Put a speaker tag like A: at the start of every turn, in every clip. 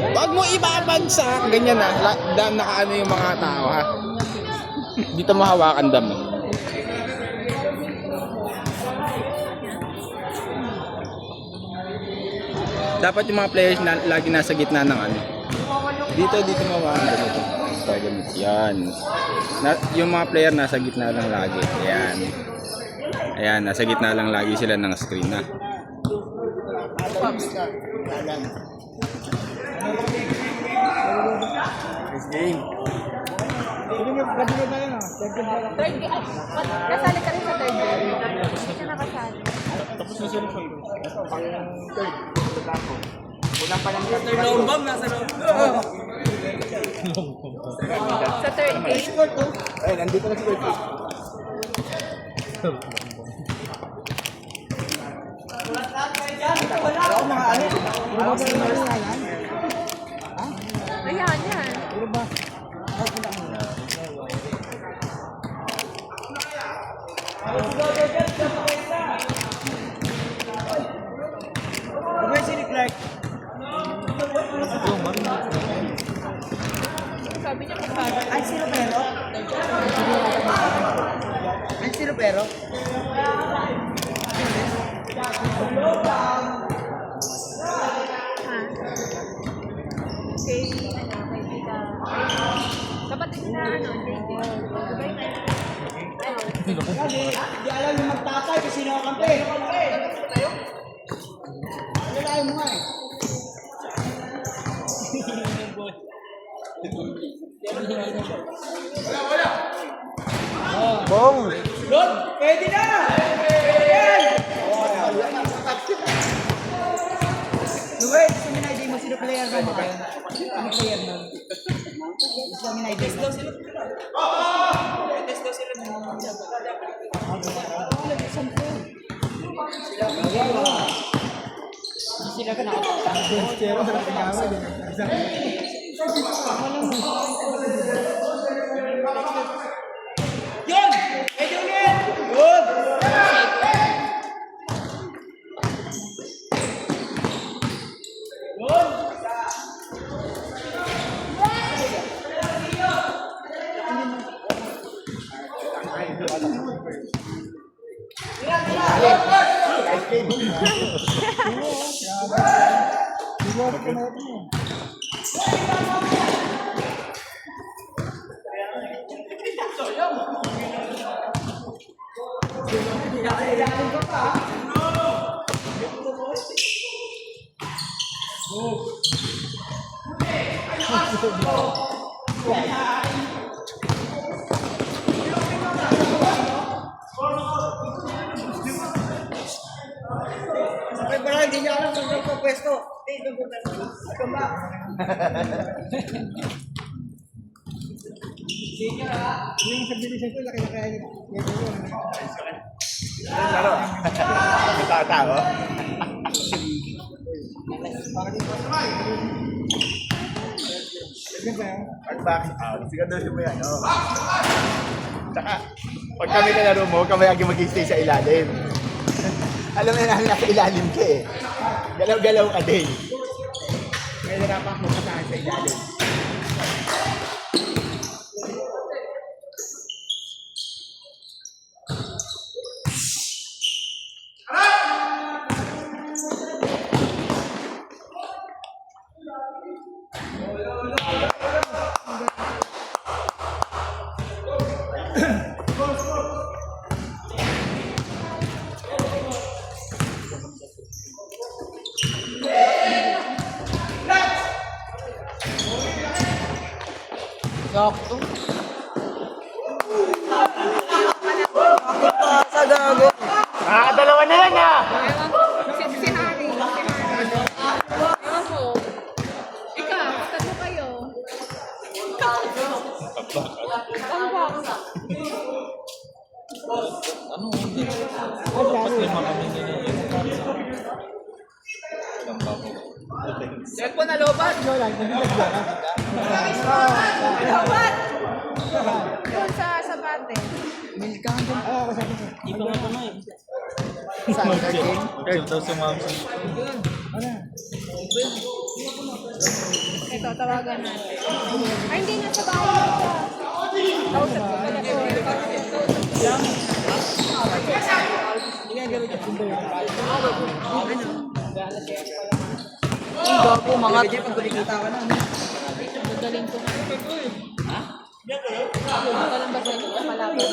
A: Wag mo ibabagsak. Ganyan na. Nakaano yung mga tao ha. Dito mahawakan damo. Dapat yung mga players na lagi nasa gitna ng ano. Dito mahawakan damo. Yan. Yung mga player nasa gitna lang lagi. Ayan. Ayan, nasa gitna lang lagi sila ng screen na. Nice game.
B: Third game. Kasali ka rin sa third game. Hindi ka nakasali.
A: Tapos na sila kayo. Third.
C: Kulang pa lang sa
D: After long bomb, nasa long
B: Sa third game.
A: Ay, nandito na si Third game.
B: Ayan, yan. Sabi niya kung paano.
C: Ay, sino pero? Ay, sino pero?
B: Ha? Kay, kay Tita. Kapatid na, JJ. Diba yun?
C: Hindi alam yung magtatay kasi sino ang kampi. Alalain mo nga eh.
A: Bong!
C: Lord, pwede na! Wait, gusto mo na ID mo, sino player mo? Ano player mo? Gusto mo na ID mo? Sila ka nakapagtanggal. Yun! Pwede ulit! Good! Ay, parang hindi niya alam kung saan ko pwesto. Hindi, doon po tayo. Tumba. Yung sa bilis ito, laki-laki niya.
A: Laro. Tao. At bakit? Sigurado mo yan. Tsaka, pag kami nalaro mo, kami lagi mag-stay sa ilalim. Alam mo namin nasa ilalim ka eh. Galaw-galaw ka din. Kaya narapak mo ka sa ilalim.
C: Sakto. Sa gago.
A: Dalawa na yan ah!
B: Si Harry. Ewan ko. Ikaw, tatlo kayo. Ang baka.
D: Ano hindi? Dapat lima kami nila.
C: Check po na lobat.
B: Lobat! Doon sa bate.
D: Hindi pa nga kamay.
C: Saan ka game?
D: Ito daw si Ma'am.
B: Ito, tawagan natin. Ay, hindi na sa bahay na siya. Kausap ko pala ko.
C: Ang gago, mga pag kumikita ka na.
B: Magaling ko. Ha? Walang basa ito. Kapalaban.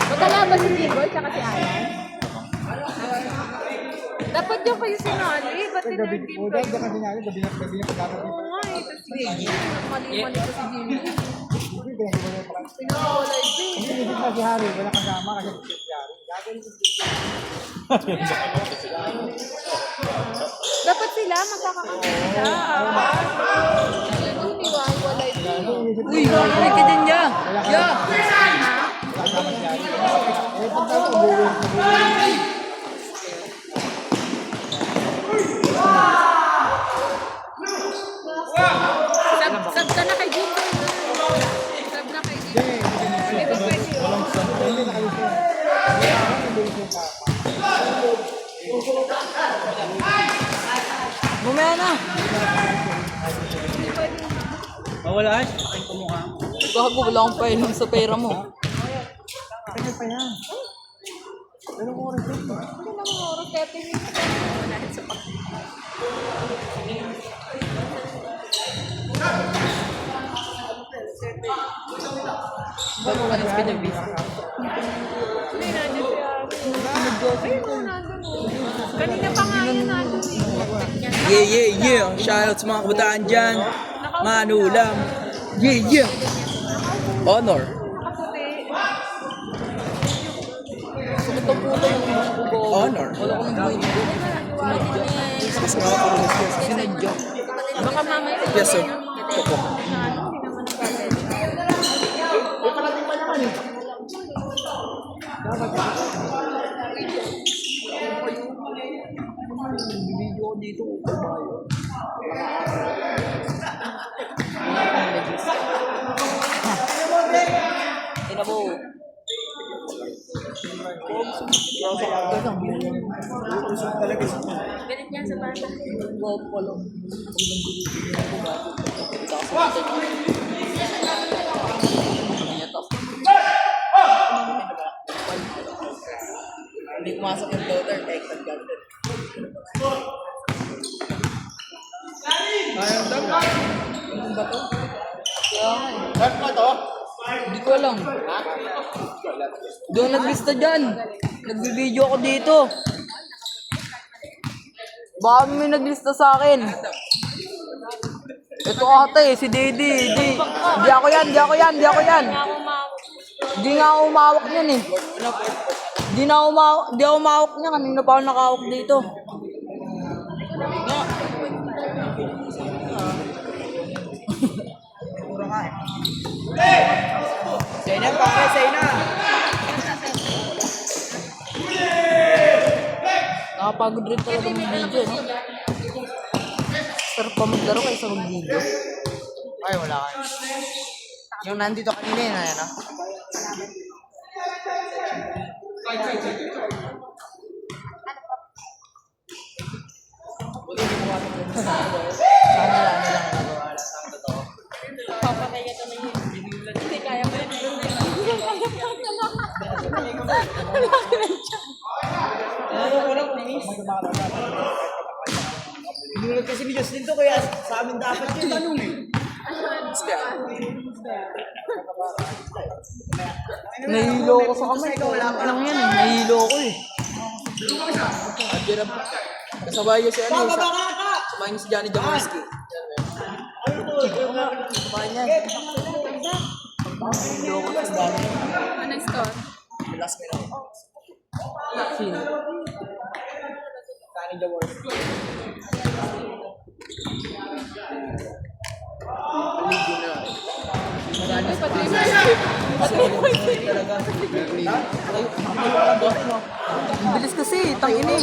B: Magkalaban si Jingle tsaka si Alan. Dapat yung kayo sinali. Ba't tinag-game kayo?
C: Kasi nga, gabi na pagkakaroon.
B: Oo nga eh. Tapos mali-mali ko si Jingle. Pinakawala ito eh.
C: Hindi na si Harry, wala kasama kasi si Harry.
B: Dapat sila magkakakita. Umiwawala ito.
C: Uy, wala ka dyan niya. Ya!
B: Sab ka na kay Jingle. Sab na kay Jingle. Hindi ba pwede yun?
C: Mamaya na.
D: Mawala ay kumukha.
C: Gago, wala akong painom sa pera mo.
B: Ilang oras? 30 minutes. Wala rin sa pag-
C: Bago ka nang pinabis.
B: Hindi, nandun siya. Ayun o, nandun o. Kanina pa nga yun nandun eh.
C: Yeah. Shoutout sa mga kabataan dyan. Manulam. Yeah. Honor.
B: Nakaputi.
C: Puto-puto yung bubo. Honor. Wala ko nang buhay. Sinadya.
B: Baka mamaya.
C: Yes, sir.
B: Opo. Na ano, hindi naman nagkagaya.
C: Video ko dito. Ina mo.
B: Galit yan sa bata.
C: Hindi pumasok yung floater, kaya nag-gagawin. Ano ba to?
A: Saan pa to?
C: Hindi ko alam. Doon naglista dyan. Nagbibideo ako dito. Baka may naglista sa akin. Ito ate, si Didi. Di ako yan.
B: Nga ako mawag.
C: Di nga ako umawak niyan eh. Di ako umawak niya. Kanina pa ako nakawak dito. Sa'yo na, pake, sa'yo na. Nakapagod rin talaga mag-video, no? Sarap pa maglaro kaysa mag-video.
E: Ay, wala ka. Yung nandito kanina yun, ano? Sana lang nagawa lang ang totoo.
B: Papakaya ka na yun. Hindi kaya mo yun.
E: Pinulog kasi ni Justin to, kaya sa amin dapat yun. Tanong eh.
C: Nahihilo ko sa kamay. Wala pa lang yan eh. Nahihilo ko eh. Kasabay ko si ano. Kasabay niyo si Johnny Jaworski. Kasabay niya. Nahihilo ko sa dami.
B: Anong store?
C: Last minute. Sino? Johnny Jaworski. Ligo na.
B: Ay, pati na.
C: Ang bilis kasi, tangin eh.